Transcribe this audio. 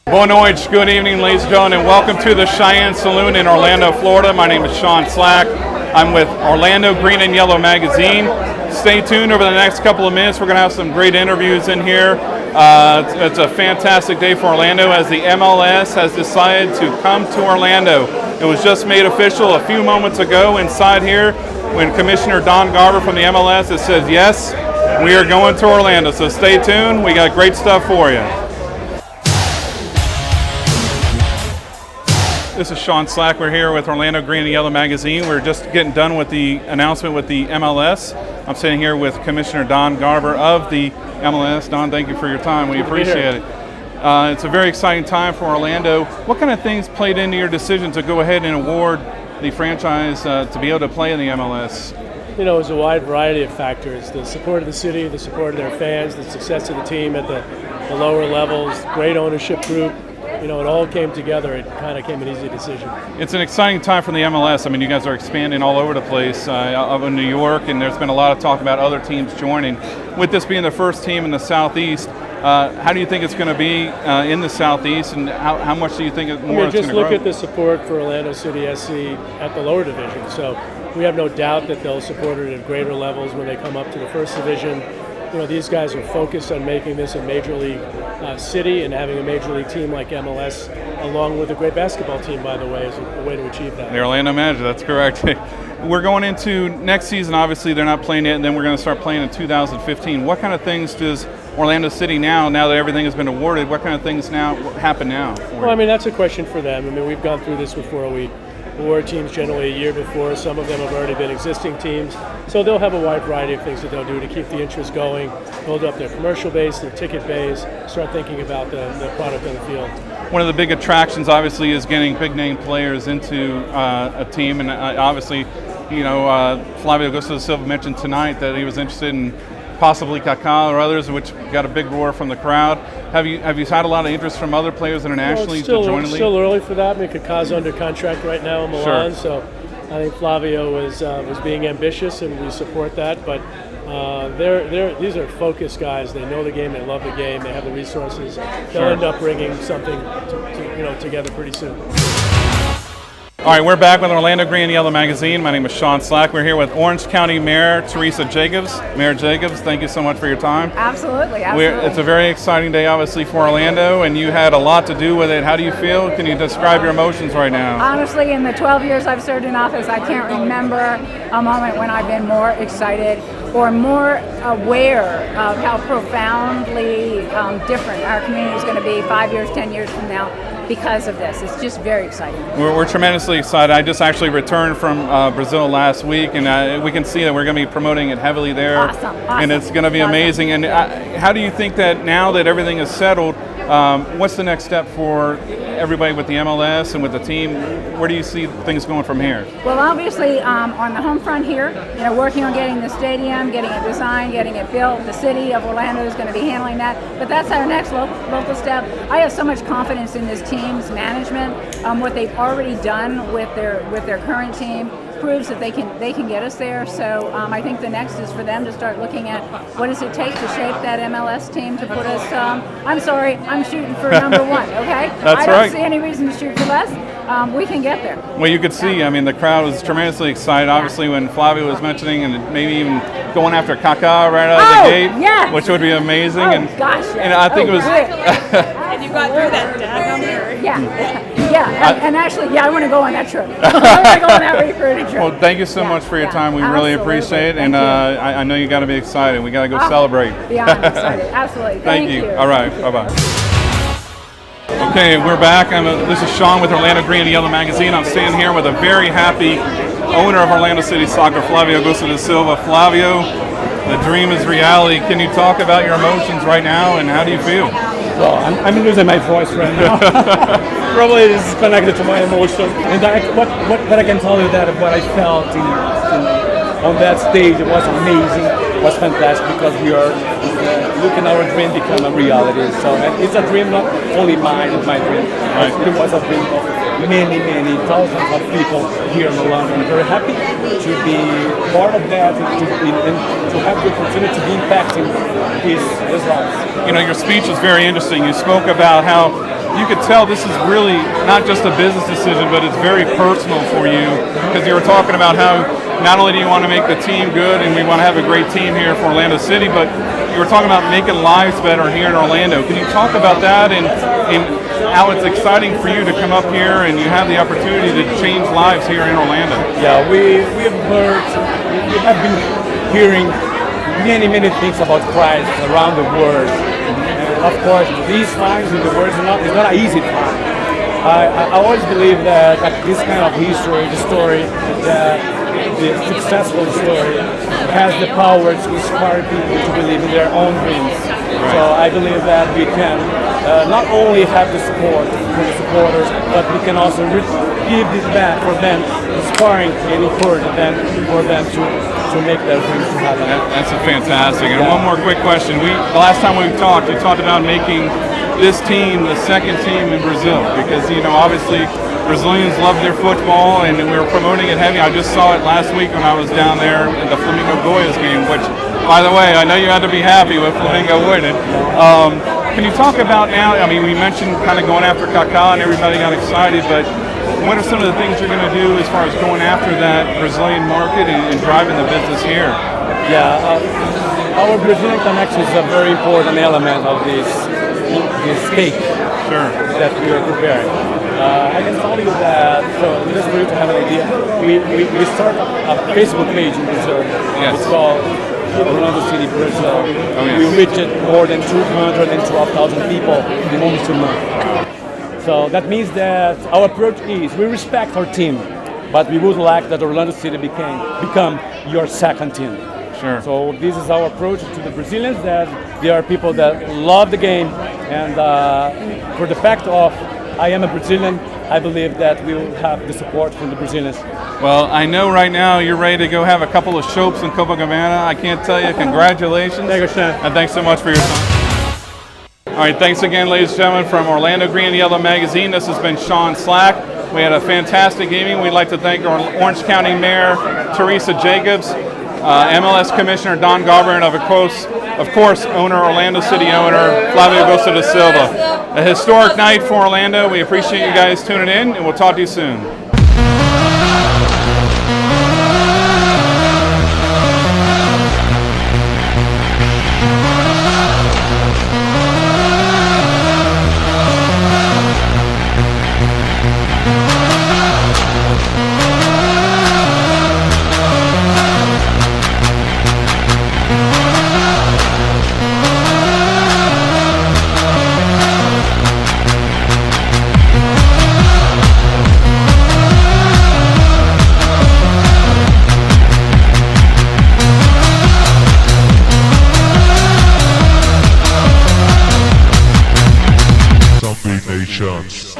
Boa noite, good evening, ladies and gentlemen, and welcome to the Cheyenne Saloon in Orlando, Florida. My name is Sean Slack. I'm with Orlando Green and Yellow Magazine. Stay tuned over the next couple of minutes. We're going to have some great interviews in here. It's a fantastic day for Orlando as the MLS has decided to come to Orlando. It was just made official a few moments ago inside here when Commissioner Don Garber from the MLS has said, yes, we are going to Orlando. So stay tuned. We got great stuff for you. This is Sean Slack. We're here with Orlando Green and Yellow Magazine. We're just getting done with the announcement with the MLS. I'm sitting here with Commissioner Don Garber of the MLS. Don, thank you for your time. We appreciate it. It's a very exciting time for Orlando. What kind of things played into your decision to go ahead and award the franchise to be able to play in the MLS? You know, it was a wide variety of factors. The support of the city, the support of their fans, the success of the team at the lower levels, great ownership group. You know, it all came together. It kind of came an easy decision. It's an exciting time for the MLS. I mean, you guys are expanding all over the place up in New York, and there's been a lot of talk about other teams joining. With this being the first team in the Southeast, how do you think it's going to be in the Southeast, and how much do you think it's going to grow? Just look at the support for Orlando City SC at the lower division. So we have no doubt that they'll support it at greater levels when they come up to the first division. You know, these guys are focused on making this a major league city, and having a major league team like MLS, along with a great basketball team, by the way, is a way to achieve that. The Orlando Magic, that's correct. We're going into next season. Obviously, they're not playing yet, and then we're going to start playing in 2015. What kind of things does Orlando City now that everything has been awarded, what kind of things now happen now? Well, I mean, that's a question for them. I mean, we've gone through this before. We award teams generally a year before. Some of them have already been existing teams. So they'll have a wide variety of things that they'll do to keep the interest going, build up their commercial base, their ticket base, start thinking about the product on the field. One of the big attractions, obviously, is getting big-name players into a team. And obviously, you know, Flavio Augusto da Silva mentioned tonight that he was interested in possibly Kaká or others, which got a big roar from the crowd. Have you had a lot of interest from other players internationally to join the league? It's still early for that. I mean, Kaká's under contract right now in Milan, sure. So I think Flavio was being ambitious, and we support that. But these are focused guys. They know the game. They love the game. They have the resources. They'll end up bringing something together pretty soon. All right, we're back with Orlando Green and Yellow Magazine. My name is Sean Slack. We're here with Orange County Mayor Teresa Jacobs. Mayor Jacobs, thank you so much for your time. Absolutely. It's a very exciting day, obviously, for Orlando, and you had a lot to do with it. How do you feel? Can you describe your emotions right now? Honestly, in the 12 years I've served in office, I can't remember a moment when I've been more excited or more aware of how profoundly different our community is going to be 5 years, 10 years from now because of this. It's just very exciting. We're tremendously excited. I just actually returned from Brazil last week, and we can see that we're going to be promoting it heavily there. Awesome. And it's going to be amazing. And how do you think that now that everything is settled, what's the next step for everybody with the MLS and with the team? Where do you see things going from here? Well, obviously, on the home front here, you know, working on getting the stadium, getting it designed, getting it built. The city of Orlando is going to be handling that. But that's our next local step. I have so much confidence in this team's management. What they've already done with their current team proves that they can get us there. So I think the next is for them to start looking at what does it take to shape that MLS team to put us. I'm sorry, I'm shooting for number one. Okay, That's I don't right. see any reason to shoot for less. We can get there. Well, you could see, I mean, the crowd was tremendously excited, obviously, when Flavio was mentioning and maybe even going after Kaká right out of the gate, yes. Which would be amazing. Oh, gosh, yes. And I think it was... And you got through that daggum. Yeah, and actually, I want to go on that trip. I want to go on that recruiting trip. Well, thank you so much for your time. We really appreciate it, and I know you got to be excited. We got to go celebrate. Beyond excited, absolutely. Thank you. All right, bye-bye. Okay, we're back. This is Sean with Orlando Green and Yellow Magazine. I'm standing here with a very happy owner of Orlando City Soccer, Flavio Augusto da Silva. Flavio, the dream is reality. Can you talk about your emotions right now, and how do you feel? Well, I'm losing my voice right now. Probably this is connected to my emotion. And what I can tell you that what I felt on that stage, it was amazing. It was fantastic because we are looking our dream become a reality. So it's a dream not only mine, it's my dream. Right. It was a dream of many thousands of people here in Orlando. I'm very happy to be part of that and to have the opportunity to be impacting his lives. You know, your speech was very interesting. You spoke about how you could tell this is really not just a business decision, but it's very personal for you, because you were talking about how not only do you want to make the team good and we want to have a great team here for Orlando City, but you were talking about making lives better here in Orlando. Can you talk about that and how it's exciting for you to come up here and you have the opportunity to change lives here in Orlando? Yeah, we have been hearing many things about Christ around the world. Of course, these times in the world is not an easy time. I always believe that this kind of history, the story, the successful story, has the power to inspire people to believe in their own dreams. So I believe that we can not only have the support from the supporters, but we can also give this back for them, inspiring and encouraging them for them to make their dreams happen. That's fantastic. And one more quick question. The last time we talked, you talked about making this team the second team in Brazil, because obviously Brazilians love their football and we were promoting it heavy. I just saw it last week when I was down there in the Flamengo Goiás game, which, by the way, I know you had to be happy with Flamengo winning. Can you talk about now, we mentioned kind of going after Kaká and everybody got excited, but what are some of the things you're going to do as far as going after that Brazilian market and driving the business here? Yeah, our Brazilian connection is a very important element of this cake that we are preparing. I can tell you that, so just for you to have an idea, we started a Facebook page in Brazil. Yes. It's called Orlando City, Brazil. Oh, yes. We reached more than 212,000 people in almost a month. So that means that our approach is, we respect our team, but we would like that Orlando City become your second team. Sure. So this is our approach to the Brazilians, that they are people that love the game, and for the fact of I am a Brazilian, I believe that we will have the support from the Brazilians. Well, I know right now you're ready to go have a couple of shows in Copacabana. I can't tell you, congratulations. Thank you, Sean. And thanks so much for your time. All right, thanks again, ladies and gentlemen, from Orlando Green and Yellow Magazine. This has been Sean Slack. We had a fantastic evening. We'd like to thank our Orange County Mayor, Teresa Jacobs, MLS Commissioner Don Garber, and of course, Orlando City owner Flavio Augusto da Silva. A historic night for Orlando. We appreciate you guys tuning in, and we'll talk to you soon. Nations.